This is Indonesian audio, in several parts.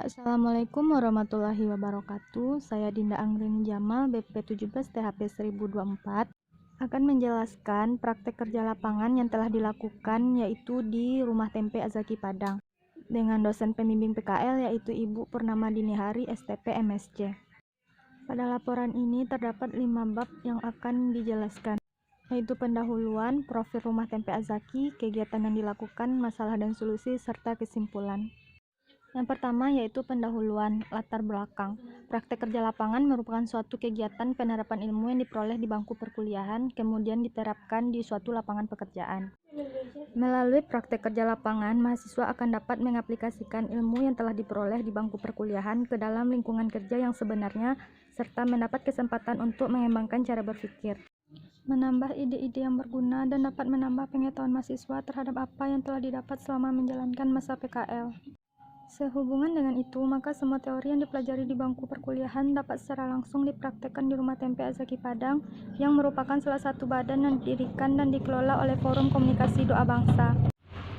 Assalamualaikum warahmatullahi wabarakatuh. Saya Dinda Angrini Jamal, BP 17 THP 1024, akan menjelaskan praktek kerja lapangan yang telah dilakukan yaitu di Rumah Tempe Azaki Padang dengan dosen pembimbing PKL yaitu Ibu Purnama Dinihari STP MSc. Pada laporan ini terdapat 5 bab yang akan dijelaskan, yaitu pendahuluan, profil Rumah Tempe Azaki, kegiatan yang dilakukan, masalah dan solusi, serta kesimpulan. Yang pertama yaitu pendahuluan, latar belakang. Praktek kerja lapangan merupakan suatu kegiatan penerapan ilmu yang diperoleh di bangku perkuliahan, kemudian diterapkan di suatu lapangan pekerjaan. Melalui praktek kerja lapangan, mahasiswa akan dapat mengaplikasikan ilmu yang telah diperoleh di bangku perkuliahan ke dalam lingkungan kerja yang sebenarnya, serta mendapat kesempatan untuk mengembangkan cara berpikir, menambah ide-ide yang berguna, dan dapat menambah pengetahuan mahasiswa terhadap apa yang telah didapat selama menjalankan masa PKL. Sehubungan dengan itu, maka semua teori yang dipelajari di bangku perkuliahan dapat secara langsung dipraktekkan di Rumah Tempe Azaki Padang, yang merupakan salah satu badan yang didirikan dan dikelola oleh Forum Komunikasi Doa Bangsa.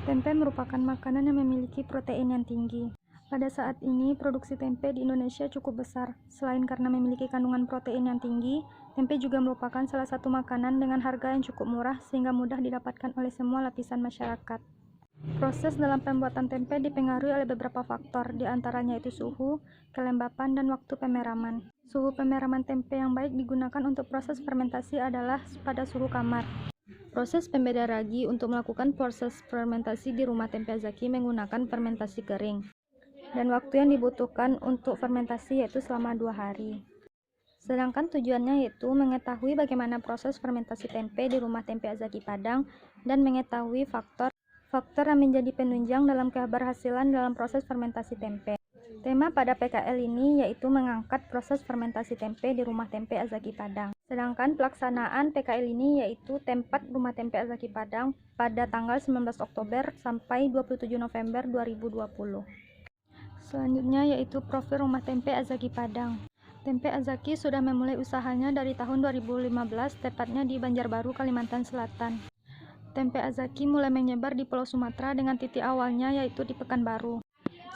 Tempe merupakan makanan yang memiliki protein yang tinggi. Pada saat ini, produksi tempe di Indonesia cukup besar. Selain karena memiliki kandungan protein yang tinggi, tempe juga merupakan salah satu makanan dengan harga yang cukup murah sehingga mudah didapatkan oleh semua lapisan masyarakat. Proses dalam pembuatan tempe dipengaruhi oleh beberapa faktor, di antaranya yaitu suhu, kelembapan, dan waktu pemeraman. Suhu pemeraman tempe yang baik digunakan untuk proses fermentasi adalah pada suhu kamar. Proses pembeda ragi untuk melakukan proses fermentasi di Rumah Tempe Azaki menggunakan fermentasi kering. Dan waktu yang dibutuhkan untuk fermentasi yaitu selama 2 hari. Sedangkan tujuannya yaitu mengetahui bagaimana proses fermentasi tempe di Rumah Tempe Azaki Padang dan mengetahui faktor yang menjadi penunjang dalam keberhasilan dalam proses fermentasi tempe. Tema pada PKL ini yaitu mengangkat proses fermentasi tempe di Rumah Tempe Azaki Padang. Sedangkan pelaksanaan PKL ini yaitu tempat Rumah Tempe Azaki Padang pada tanggal 19 Oktober sampai 27 November 2020. Selanjutnya yaitu profil Rumah Tempe Azaki Padang. Tempe Azaki sudah memulai usahanya dari tahun 2015, tepatnya di Banjarbaru, Kalimantan Selatan. Tempe Azaki mulai menyebar di Pulau Sumatera dengan titik awalnya yaitu di Pekanbaru.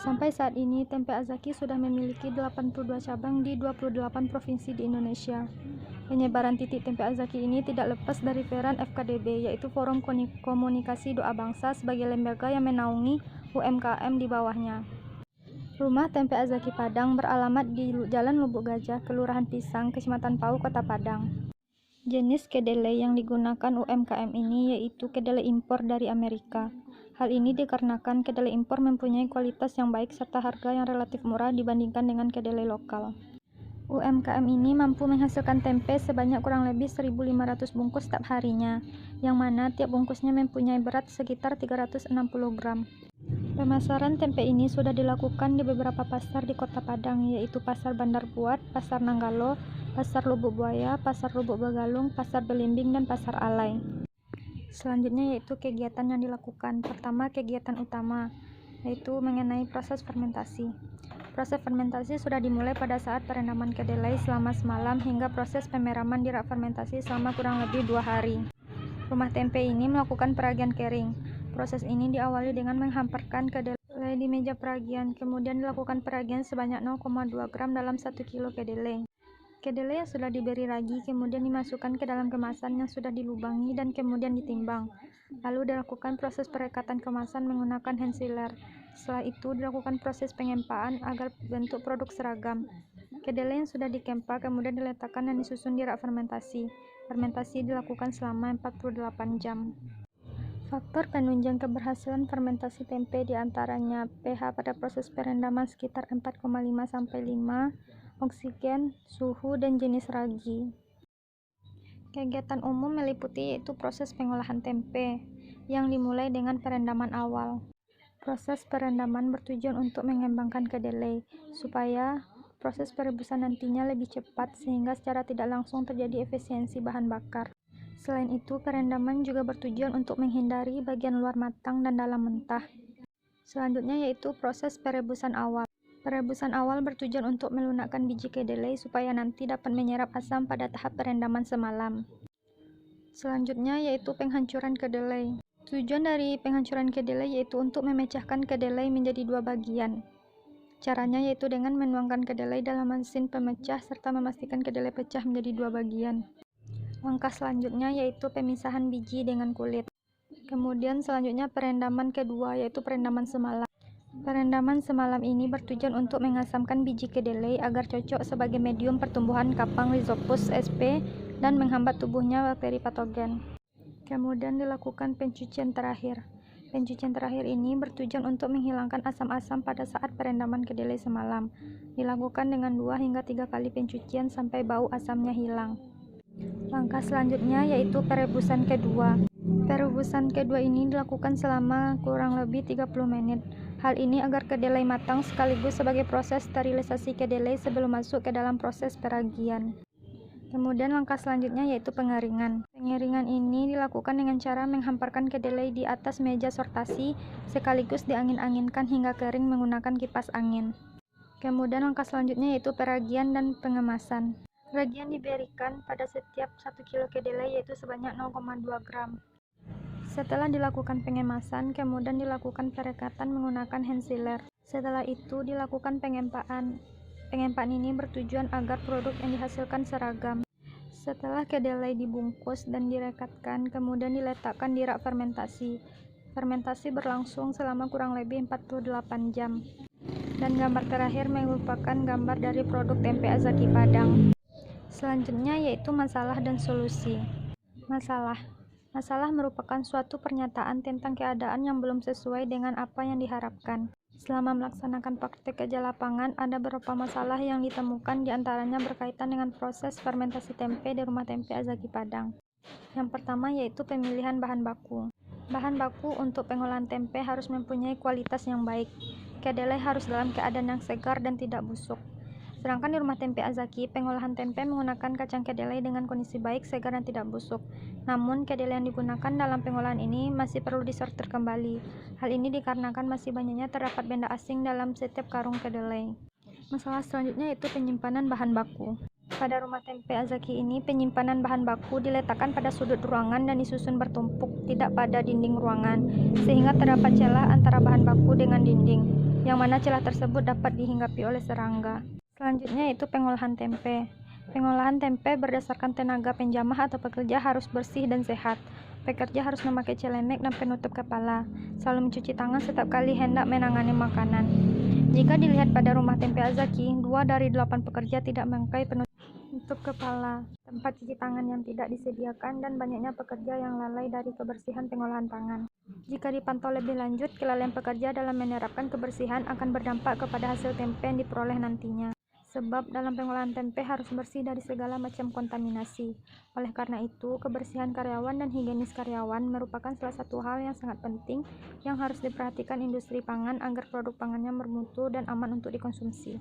Sampai saat ini, Tempe Azaki sudah memiliki 82 cabang di 28 provinsi di Indonesia. Penyebaran titik Tempe Azaki ini tidak lepas dari peran FKDB, yaitu Forum Komunikasi Doa Bangsa sebagai lembaga yang menaungi UMKM di bawahnya. Rumah Tempe Azaki Padang beralamat di Jalan Lubuk Gajah, Kelurahan Pisang, Kecamatan Pau, Kota Padang. Jenis kedelai yang digunakan UMKM ini yaitu kedelai impor dari Amerika. Hal ini dikarenakan kedelai impor mempunyai kualitas yang baik serta harga yang relatif murah dibandingkan dengan kedelai lokal. UMKM ini mampu menghasilkan tempe sebanyak kurang lebih 1.500 bungkus setiap harinya, yang mana tiap bungkusnya mempunyai berat sekitar 360 gram. Pemasaran tempe ini sudah dilakukan di beberapa pasar di Kota Padang, yaitu Pasar Bandar Buat, Pasar Nanggalo, Pasar Lubuk Buaya, Pasar Lubuk Begalung, Pasar Belimbing, dan Pasar Alai. Selanjutnya yaitu kegiatan yang dilakukan. Pertama, kegiatan utama, yaitu mengenai proses fermentasi. Proses fermentasi sudah dimulai pada saat perendaman kedelai selama semalam hingga proses pemeraman di rak fermentasi selama kurang lebih 2 hari. Rumah tempe ini melakukan peragian kering. Proses ini diawali dengan menghamparkan kedelai di meja peragian, kemudian dilakukan peragian sebanyak 0,2 gram dalam 1 kilo kedelai. Kedelai yang sudah diberi ragi kemudian dimasukkan ke dalam kemasan yang sudah dilubangi dan kemudian ditimbang. Lalu dilakukan proses perekatan kemasan menggunakan hand sealer. Setelah itu dilakukan proses pengempaan agar bentuk produk seragam. Kedelai yang sudah dikempa kemudian diletakkan dan disusun di rak fermentasi. Fermentasi dilakukan selama 48 jam. Faktor penunjang keberhasilan fermentasi tempe diantaranya pH pada proses perendaman sekitar 4,5-5, oksigen, suhu, dan jenis ragi. Kegiatan umum meliputi yaitu proses pengolahan tempe yang dimulai dengan perendaman awal. Proses perendaman bertujuan untuk mengembangkan kedelai supaya proses perebusan nantinya lebih cepat sehingga secara tidak langsung terjadi efisiensi bahan bakar. Selain itu, perendaman juga bertujuan untuk menghindari bagian luar matang dan dalam mentah. Selanjutnya yaitu proses perebusan awal. Perebusan awal bertujuan untuk melunakkan biji kedelai supaya nanti dapat menyerap asam pada tahap perendaman semalam. Selanjutnya yaitu penghancuran kedelai. Tujuan dari penghancuran kedelai yaitu untuk memecahkan kedelai menjadi 2 bagian. Caranya yaitu dengan menuangkan kedelai dalam mesin pemecah serta memastikan kedelai pecah menjadi 2 bagian. Langkah selanjutnya yaitu pemisahan biji dengan kulit. Kemudian selanjutnya perendaman kedua yaitu perendaman semalam. Perendaman semalam ini bertujuan untuk mengasamkan biji kedelai agar cocok sebagai medium pertumbuhan kapang Rhizopus sp dan menghambat tubuhnya bakteri patogen. Kemudian dilakukan pencucian terakhir. Pencucian terakhir ini bertujuan untuk menghilangkan asam-asam pada saat perendaman kedelai semalam. Dilakukan dengan 2 hingga 3 kali pencucian sampai bau asamnya hilang. Langkah selanjutnya yaitu perebusan kedua. Perebusan kedua ini dilakukan selama kurang lebih 30 menit. Hal ini agar kedelai matang sekaligus sebagai proses sterilisasi kedelai sebelum masuk ke dalam proses peragian. Kemudian langkah selanjutnya yaitu pengeringan. Pengeringan ini dilakukan dengan cara menghamparkan kedelai di atas meja sortasi sekaligus diangin-anginkan hingga kering menggunakan kipas angin. Kemudian langkah selanjutnya yaitu peragian dan pengemasan. Peragian diberikan pada setiap 1 kilo kedelai yaitu sebanyak 0,2 gram. Setelah dilakukan pengemasan, kemudian dilakukan perekatan menggunakan hand sealer. Setelah itu dilakukan pengempaan. Pengempaan ini bertujuan agar produk yang dihasilkan seragam. Setelah kedelai dibungkus dan direkatkan, kemudian diletakkan di rak fermentasi. Fermentasi berlangsung selama kurang lebih 48 jam. Dan gambar terakhir merupakan gambar dari produk tempe Azaki Padang. Selanjutnya yaitu masalah dan solusi. Masalah merupakan suatu pernyataan tentang keadaan yang belum sesuai dengan apa yang diharapkan. Selama melaksanakan praktek kerja lapangan, ada beberapa masalah yang ditemukan, diantaranya berkaitan dengan proses fermentasi tempe di rumah tempe Azaki Padang. Yang pertama yaitu pemilihan bahan baku. Bahan baku untuk pengolahan tempe harus mempunyai kualitas yang baik. Kedelai harus dalam keadaan yang segar dan tidak busuk. Sedangkan di rumah tempe Azaki, pengolahan tempe menggunakan kacang kedelai dengan kondisi baik, segar, dan tidak busuk. Namun, kedelai yang digunakan dalam pengolahan ini masih perlu disortir kembali. Hal ini dikarenakan masih banyaknya terdapat benda asing dalam setiap karung kedelai. Masalah selanjutnya yaitu penyimpanan bahan baku. Pada rumah tempe Azaki ini, penyimpanan bahan baku diletakkan pada sudut ruangan dan disusun bertumpuk, tidak pada dinding ruangan, sehingga terdapat celah antara bahan baku dengan dinding, yang mana celah tersebut dapat dihinggapi oleh serangga. Selanjutnya yaitu pengolahan tempe. Pengolahan tempe berdasarkan tenaga penjamah atau pekerja harus bersih dan sehat. Pekerja harus memakai celemek dan penutup kepala, selalu mencuci tangan setiap kali hendak menangani makanan. Jika dilihat pada rumah tempe Azaki, 2 dari 8 pekerja tidak memakai penutup kepala, tempat cuci tangan yang tidak disediakan, dan banyaknya pekerja yang lalai dari kebersihan pengolahan tangan. Jika dipantau lebih lanjut, kelalaian pekerja dalam menerapkan kebersihan akan berdampak kepada hasil tempe yang diperoleh nantinya. Sebab dalam pengolahan tempe harus bersih dari segala macam kontaminasi. Oleh karena itu, kebersihan karyawan dan higienis karyawan merupakan salah satu hal yang sangat penting yang harus diperhatikan industri pangan agar produk pangannya bermutu dan aman untuk dikonsumsi.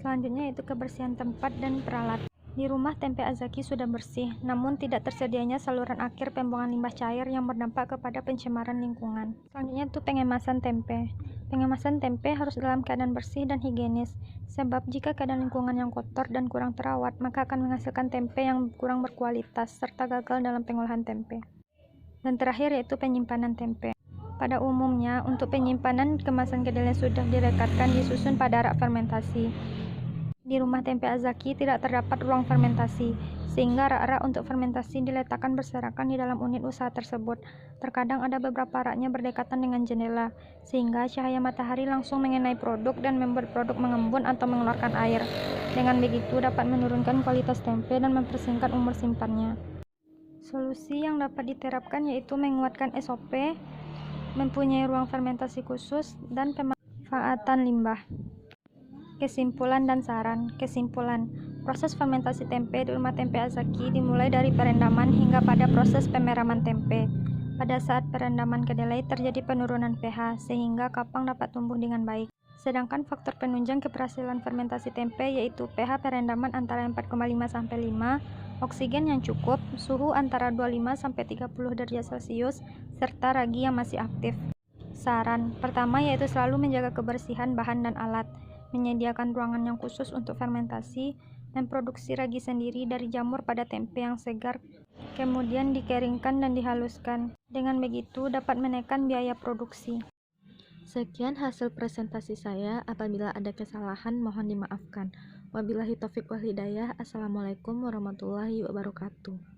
Selanjutnya yaitu kebersihan tempat dan peralatan. Di rumah tempe Azaki sudah bersih, namun tidak tersedianya saluran akhir pembuangan limbah cair yang berdampak kepada pencemaran lingkungan. Selanjutnya itu pengemasan tempe. Pengemasan tempe harus dalam keadaan bersih dan higienis, sebab jika keadaan lingkungan yang kotor dan kurang terawat, maka akan menghasilkan tempe yang kurang berkualitas serta gagal dalam pengolahan tempe. Dan terakhir yaitu penyimpanan tempe. Pada umumnya, untuk penyimpanan kemasan kedelai sudah direkatkan disusun pada rak fermentasi. Di rumah tempe Azaki tidak terdapat ruang fermentasi, sehingga rak-rak untuk fermentasi diletakkan berserakan di dalam unit usaha tersebut. Terkadang ada beberapa raknya berdekatan dengan jendela, sehingga cahaya matahari langsung mengenai produk dan membuat produk mengembun atau mengeluarkan air. Dengan begitu dapat menurunkan kualitas tempe dan mempersingkat umur simpannya. Solusi yang dapat diterapkan yaitu menguatkan SOP, mempunyai ruang fermentasi khusus, dan pemanfaatan limbah. Kesimpulan dan saran. Kesimpulan, proses fermentasi tempe di rumah tempe Azaki dimulai dari perendaman hingga pada proses pemeraman tempe. Pada saat perendaman kedelai terjadi penurunan pH sehingga kapang dapat tumbuh dengan baik. Sedangkan faktor penunjang keberhasilan fermentasi tempe yaitu pH perendaman antara 4,5-5, oksigen yang cukup, suhu antara 25-30 derajat Celcius, serta ragi yang masih aktif. Saran, pertama yaitu selalu menjaga kebersihan bahan dan alat, menyediakan ruangan yang khusus untuk fermentasi, memproduksi ragi sendiri dari jamur pada tempe yang segar, kemudian dikeringkan dan dihaluskan. Dengan begitu dapat menekan biaya produksi. Sekian hasil presentasi saya. Apabila ada kesalahan, mohon dimaafkan. Wabillahi taufik wal hidayah. Assalamualaikum warahmatullahi wabarakatuh.